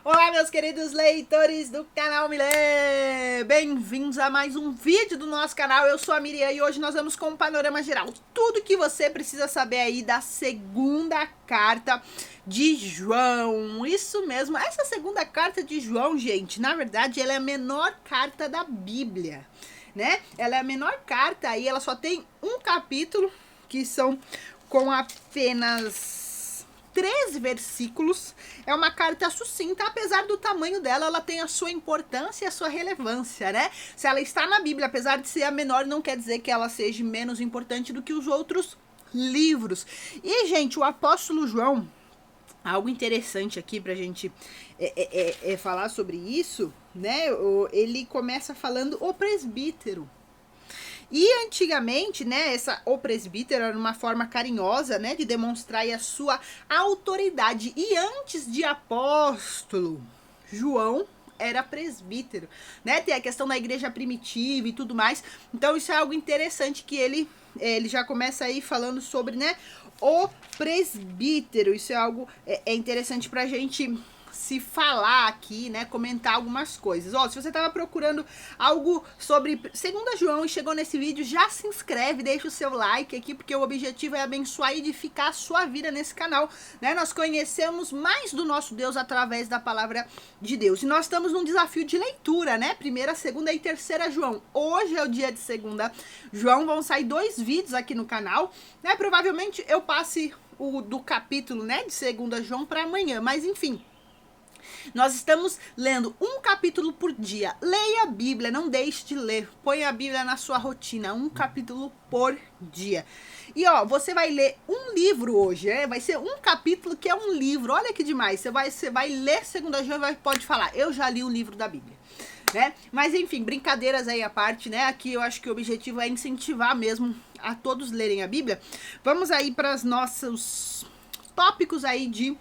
Olá, meus queridos leitores do canal Milê! Bem-vindos a mais um vídeo do nosso canal. Eu sou a Miriam e hoje nós vamos com um panorama geral. Tudo que você precisa saber aí da segunda carta de João. Isso mesmo, essa segunda carta de João, gente, na verdade, ela é a menor carta da Bíblia, né? Ela é a menor carta aí, ela só tem um capítulo, que são com apenas 13 versículos. É uma carta sucinta, apesar do tamanho dela, ela tem a sua importância e a sua relevância, né? Se ela está na Bíblia, apesar de ser a menor, não quer dizer que ela seja menos importante do que os outros livros. E, gente, o apóstolo João, algo interessante aqui pra gente falar sobre isso, né? Ele começa falando o presbítero. E antigamente, né, o presbítero era uma forma carinhosa, né, de demonstrar a sua autoridade. E antes de apóstolo, João era presbítero, né? Tem a questão da igreja primitiva e tudo mais. Então isso é algo interessante que ele já começa aí falando sobre, né, o presbítero. Isso é algo interessante pra gente se falar aqui, né, comentar algumas coisas. Ó, se você tava procurando algo sobre 2 João e chegou nesse vídeo, já se inscreve, deixa o seu like aqui, porque o objetivo é abençoar e edificar a sua vida nesse canal, né? Nós conhecemos mais do nosso Deus através da palavra de Deus. E nós estamos num desafio de leitura, né? 1ª, 2ª e 3ª João. Hoje é o dia de 2ª João, vão sair 2 vídeos aqui no canal, né? Provavelmente eu passe o do capítulo, né, de 2ª João para amanhã, mas enfim, nós estamos lendo um capítulo por dia. Leia a Bíblia, não deixe de ler. Põe a Bíblia na sua rotina, um capítulo por dia. E ó, você vai ler um livro hoje, né? Vai ser um capítulo que é um livro. Olha que demais. Você vai ler 2ª João e pode falar, eu já li um livro da Bíblia, né? Mas enfim, brincadeiras aí à parte, né? Aqui eu acho que o objetivo é incentivar mesmo a todos lerem a Bíblia. Vamos aí para os nossos tópicos aí de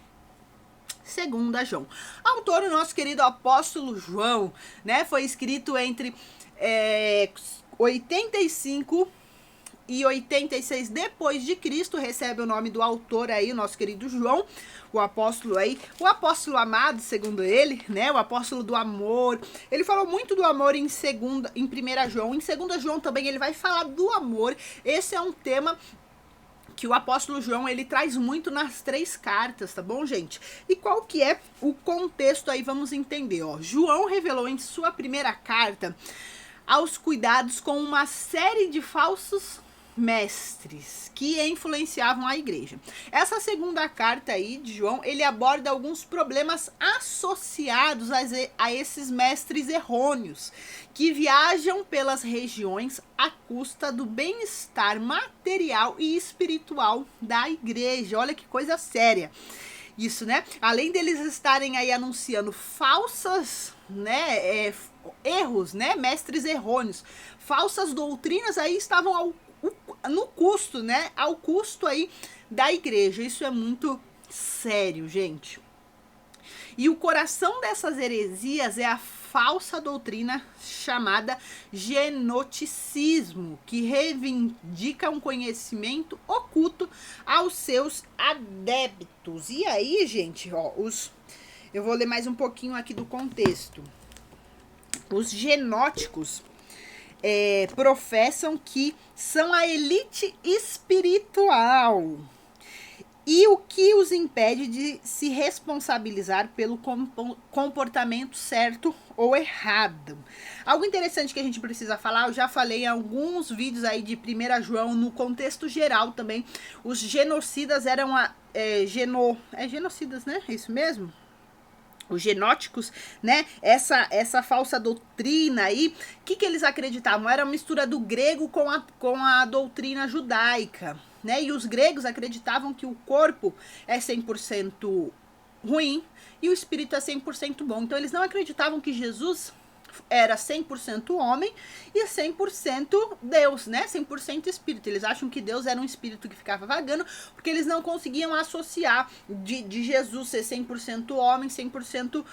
2ª João. Autor, o nosso querido apóstolo João, né? Foi escrito entre 85 e 86 depois de Cristo, recebe o nome do autor aí, o nosso querido João, o apóstolo aí, o apóstolo amado, segundo ele, né? O apóstolo do amor. Ele falou muito do amor em 1ª João. Em 2ª João também ele vai falar do amor. Esse é um tema que o apóstolo João, ele traz muito nas 3 cartas, tá bom, gente? E qual que é o contexto aí, vamos entender, ó. João revelou em sua 1ª carta aos cuidados com uma série de falsos mestres que influenciavam a igreja. Essa 2ª carta aí de João, ele aborda alguns problemas associados a esses mestres errôneos que viajam pelas regiões à custa do bem-estar material e espiritual da igreja. Olha que coisa séria isso, né? Além deles estarem aí anunciando falsas, né, erros, né, mestres errôneos, falsas doutrinas, aí estavam no custo, né, ao custo aí da igreja. Isso é muito sério, gente. E o coração dessas heresias é a falsa doutrina chamada genoticismo, que reivindica um conhecimento oculto aos seus adeptos. E aí, gente, ó, eu vou ler mais um pouquinho aqui do contexto. Os genóticos professam que são a elite espiritual, e o que os impede de se responsabilizar pelo comportamento certo ou errado. Algo interessante que a gente precisa falar, eu já falei em alguns vídeos aí de 1ª João, no contexto geral também, os genocidas eram genocidas, né? É isso mesmo? Os genóticos, né, essa falsa doutrina aí, o que eles acreditavam? Era uma mistura do grego com a doutrina judaica, né, e os gregos acreditavam que o corpo é 100% ruim e o espírito é 100% bom. Então eles não acreditavam que Jesus era 100% homem e 100% Deus, né? 100% espírito. Eles acham que Deus era um espírito que ficava vagando, porque eles não conseguiam associar de Jesus ser 100% homem, 100%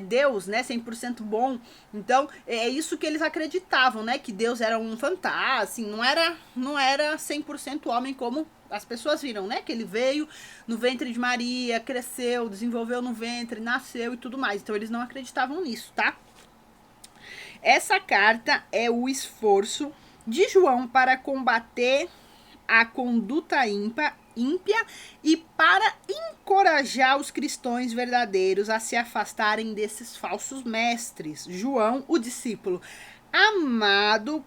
Deus, né? 100% bom. Então, é isso que eles acreditavam, né? Que Deus era um fantasma, assim, não era 100% homem como as pessoas viram, né, que ele veio no ventre de Maria, cresceu, desenvolveu no ventre, nasceu e tudo mais. Então eles não acreditavam nisso, tá? Essa carta é o esforço de João para combater a conduta ímpia e para encorajar os cristãos verdadeiros a se afastarem desses falsos mestres. João, o discípulo amado,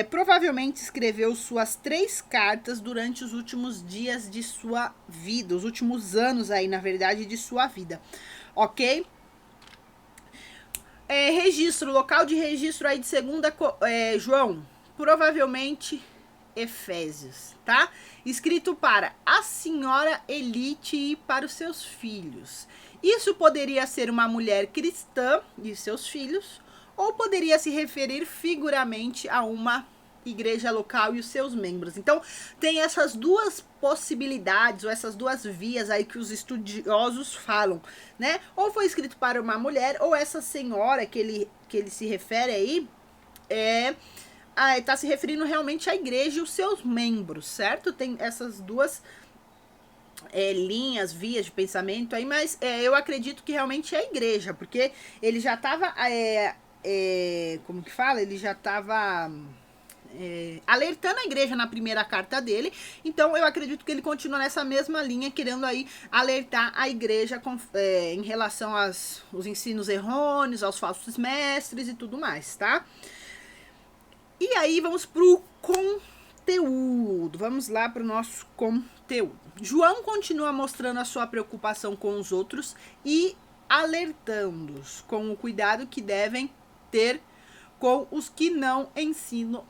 provavelmente escreveu suas 3 cartas durante os últimos dias de sua vida, os últimos anos aí, na verdade, de sua vida, ok? Registro, local de registro aí de 2 João, provavelmente Efésios, tá? Escrito para a senhora Elite e para os seus filhos. Isso poderia ser uma mulher cristã e seus filhos, ou poderia se referir figuramente a uma igreja local e os seus membros. Então, tem essas 2 possibilidades, ou essas 2 vias aí que os estudiosos falam, né? Ou foi escrito para uma mulher, ou essa senhora que ele se refere aí, tá se referindo realmente à igreja e os seus membros, certo? Tem essas 2 linhas, vias de pensamento aí, mas eu acredito que realmente é a igreja, porque ele já estava, como que fala? Ele já estava alertando a igreja na primeira carta dele, então eu acredito que ele continua nessa mesma linha, querendo aí alertar a igreja em relação aos ensinos errôneos, aos falsos mestres e tudo mais, tá? E aí vamos pro conteúdo, vamos lá pro nosso conteúdo. João continua mostrando a sua preocupação com os outros e alertando-os com o cuidado que devem ter com os que não ensinam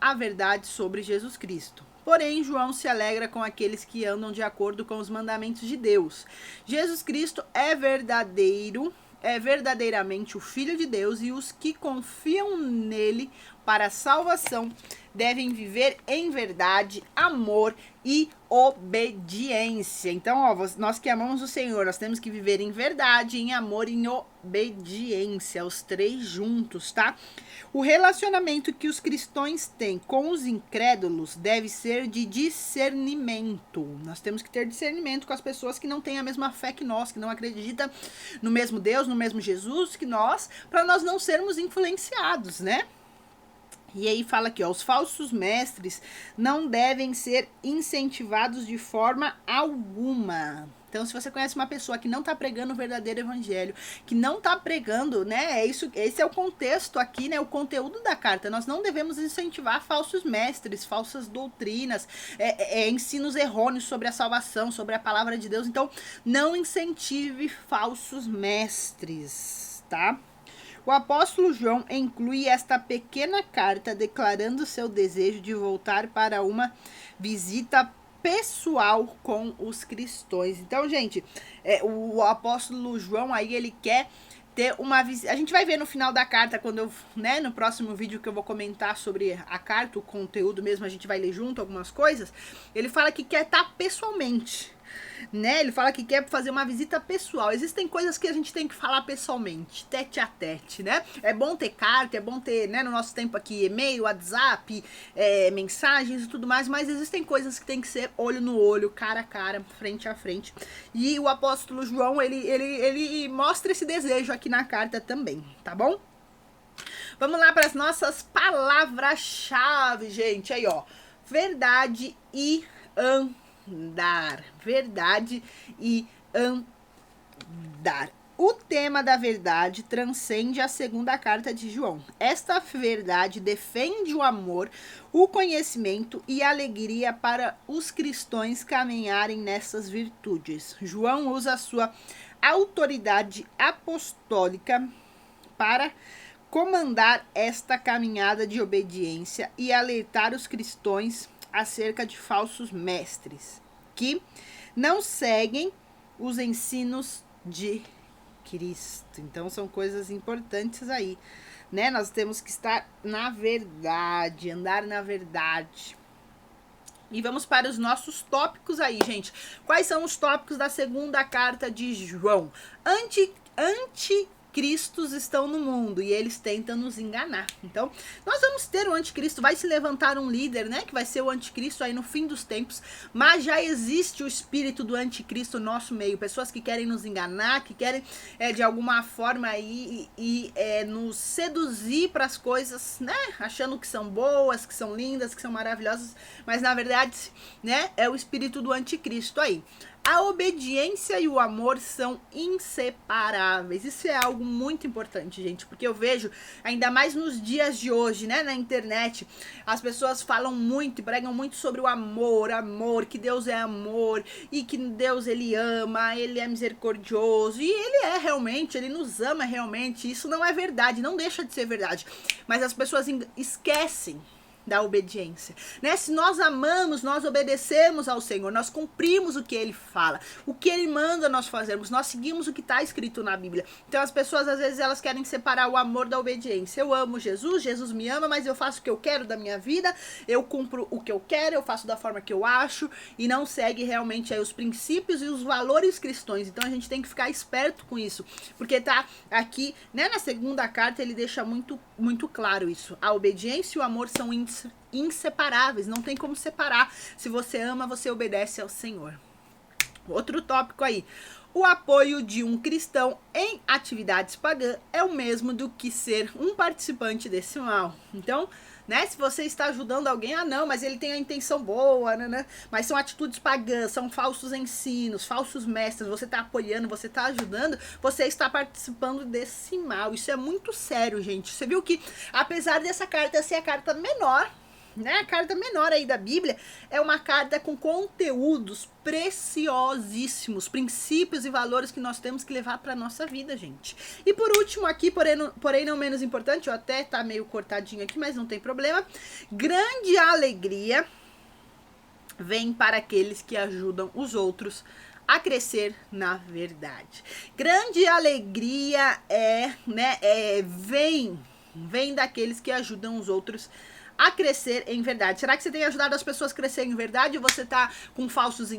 a verdade sobre Jesus Cristo. Porém, João se alegra com aqueles que andam de acordo com os mandamentos de Deus. Jesus Cristo é verdadeiramente o Filho de Deus, e os que confiam nele para a salvação devem viver em verdade, amor e obediência. Então, nós que amamos o Senhor, nós temos que viver em verdade, em amor e em obediência, os 3 juntos, tá? O relacionamento que os cristãos têm com os incrédulos deve ser de discernimento. Nós temos que ter discernimento com as pessoas que não têm a mesma fé que nós, que não acreditam no mesmo Deus, no mesmo Jesus que nós, para nós não sermos influenciados, né? E aí fala aqui, os falsos mestres não devem ser incentivados de forma alguma. Então, se você conhece uma pessoa que não está pregando o verdadeiro evangelho, que não está pregando, né, esse é o contexto aqui, né, o conteúdo da carta. Nós não devemos incentivar falsos mestres, falsas doutrinas, ensinos errôneos sobre a salvação, sobre a palavra de Deus. Então, não incentive falsos mestres, tá? O apóstolo João inclui esta pequena carta declarando seu desejo de voltar para uma visita pessoal com os cristãos. Então, gente, o apóstolo João aí, ele quer ter uma visita. A gente vai ver no final da carta, quando eu, né, no próximo vídeo que eu vou comentar sobre a carta, o conteúdo mesmo, a gente vai ler junto algumas coisas. Ele fala que quer estar pessoalmente, né? Ele fala que quer fazer uma visita pessoal. Existem coisas que a gente tem que falar pessoalmente, tete a tete, né? É bom ter carta, é bom ter, né, no nosso tempo aqui, e-mail, WhatsApp, mensagens e tudo mais, mas existem coisas que tem que ser olho no olho, cara a cara, frente a frente. E o apóstolo João, ele mostra esse desejo aqui na carta também, tá bom? Vamos lá para as nossas palavras-chave, gente. Aí, verdade e andar. Verdade e andar. O tema da verdade transcende a 2ª carta de João. Esta verdade defende o amor, o conhecimento e a alegria para os cristãos caminharem nessas virtudes. João usa a sua autoridade apostólica para comandar esta caminhada de obediência e alertar os cristãos acerca de falsos mestres que não seguem os ensinos de Cristo. Então, são coisas importantes aí, né? Nós temos que estar na verdade, andar na verdade. E vamos para os nossos tópicos aí, gente. Quais são os tópicos da 2ª carta de João? anticristos estão no mundo e eles tentam nos enganar. Então, nós vamos ter o anticristo, vai se levantar um líder, né, que vai ser o anticristo aí no fim dos tempos, mas já existe o espírito do anticristo no nosso meio, pessoas que querem nos enganar, que querem de alguma forma aí nos seduzir para as coisas, né, achando que são boas, que são lindas, que são maravilhosas, mas na verdade, né, é o espírito do anticristo aí. A obediência e o amor são inseparáveis. Isso é algo muito importante, gente, porque eu vejo, ainda mais nos dias de hoje, né, na internet, as pessoas falam muito e pregam muito sobre o amor, que Deus é amor e que Deus, ele ama, ele é misericordioso e ele é realmente, ele nos ama realmente. Isso não é verdade, não deixa de ser verdade, mas as pessoas esquecem da obediência, né? Se nós amamos, nós obedecemos ao Senhor, nós cumprimos o que Ele fala, o que Ele manda nós fazermos, nós seguimos o que está escrito na Bíblia. Então as pessoas às vezes elas querem separar o amor da obediência. Eu amo Jesus, Jesus me ama, mas eu faço o que eu quero da minha vida, eu cumpro o que eu quero, eu faço da forma que eu acho e não segue realmente aí os princípios e os valores cristãos. Então a gente tem que ficar esperto com isso, porque tá aqui, né, na segunda carta ele deixa muito claro isso. A obediência e o amor são inseparáveis, não tem como separar. Se você ama, você obedece ao Senhor. Outro tópico aí. O apoio de um cristão em atividades pagãs é o mesmo do que ser um participante desse mal. Então, né, se você está ajudando alguém, não, mas ele tem a intenção boa, né, mas são atitudes pagãs, são falsos ensinos, falsos mestres, você está apoiando, você está ajudando, você está participando desse mal. Isso é muito sério, gente. Você viu que, apesar dessa carta ser a carta menor, né, a carta menor aí da Bíblia, é uma carta com conteúdos preciosíssimos, princípios e valores que nós temos que levar para nossa vida, gente. E por último aqui, porém não menos importante, ó, até tá meio cortadinho aqui, mas não tem problema. Grande alegria vem para aqueles que ajudam os outros a crescer na verdade. Grande alegria vem daqueles que ajudam os outros a crescer em verdade. Será que você tem ajudado as pessoas a crescer em verdade, ou você tá com falsos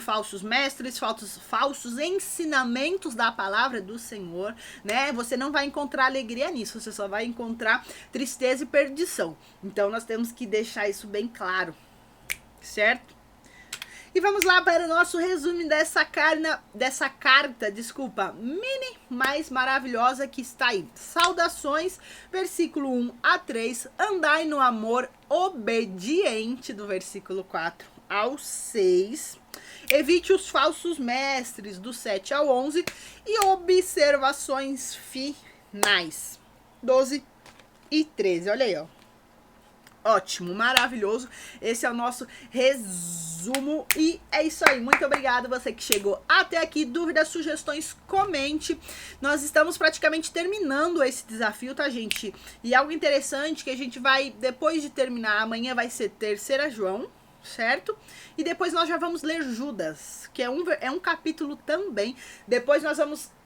falsos mestres, falsos ensinamentos da palavra do Senhor, né? Você não vai encontrar alegria nisso, você só vai encontrar tristeza e perdição. Então nós temos que deixar isso bem claro, certo? E vamos lá para o nosso resumo dessa carta, mini, mais maravilhosa que está aí. Saudações, versículo 1 a 3, andai no amor obediente, do versículo 4 ao 6. Evite os falsos mestres, do 7 ao 11, e observações finais, 12 e 13. Olha aí, ó. Ótimo, maravilhoso. Esse é o nosso resumo e é isso aí. Muito obrigada você que chegou até aqui. Dúvidas, sugestões, comente. Nós estamos praticamente terminando esse desafio, tá, gente? E algo interessante que a gente vai, depois de terminar, amanhã vai ser 3ª João, certo? E depois nós já vamos ler Judas, que é um capítulo também. Depois nós vamos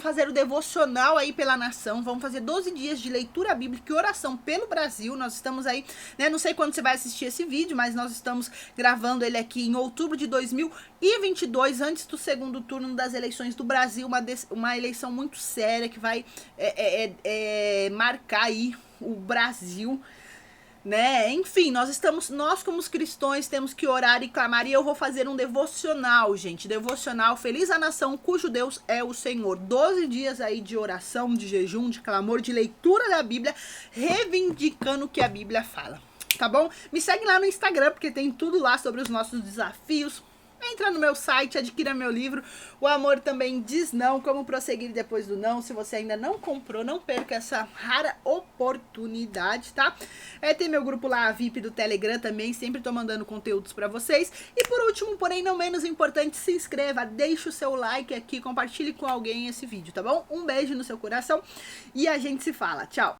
fazer o devocional aí pela nação, vamos fazer 12 dias de leitura bíblica e oração pelo Brasil. Nós estamos aí, né, não sei quando você vai assistir esse vídeo, mas nós estamos gravando ele aqui em outubro de 2022, antes do segundo turno das eleições do Brasil, uma eleição muito séria que vai marcar aí o Brasil, né? Enfim, nós como cristãos temos que orar e clamar, e eu vou fazer um devocional, gente, devocional Feliz a Nação cujo Deus é o Senhor. 12 dias aí de oração, de jejum, de clamor, de leitura da Bíblia, reivindicando o que a Bíblia fala, tá bom? Me segue lá no Instagram, porque tem tudo lá sobre os nossos desafios. Entra no meu site, adquira meu livro, O Amor Também Diz Não, Como Prosseguir Depois do Não. Se você ainda não comprou, não perca essa rara oportunidade, tá? Tem meu grupo lá, a VIP do Telegram também, sempre tô mandando conteúdos pra vocês. E por último, porém não menos importante, se inscreva, deixe o seu like aqui, compartilhe com alguém esse vídeo, tá bom? Um beijo no seu coração e a gente se fala. Tchau!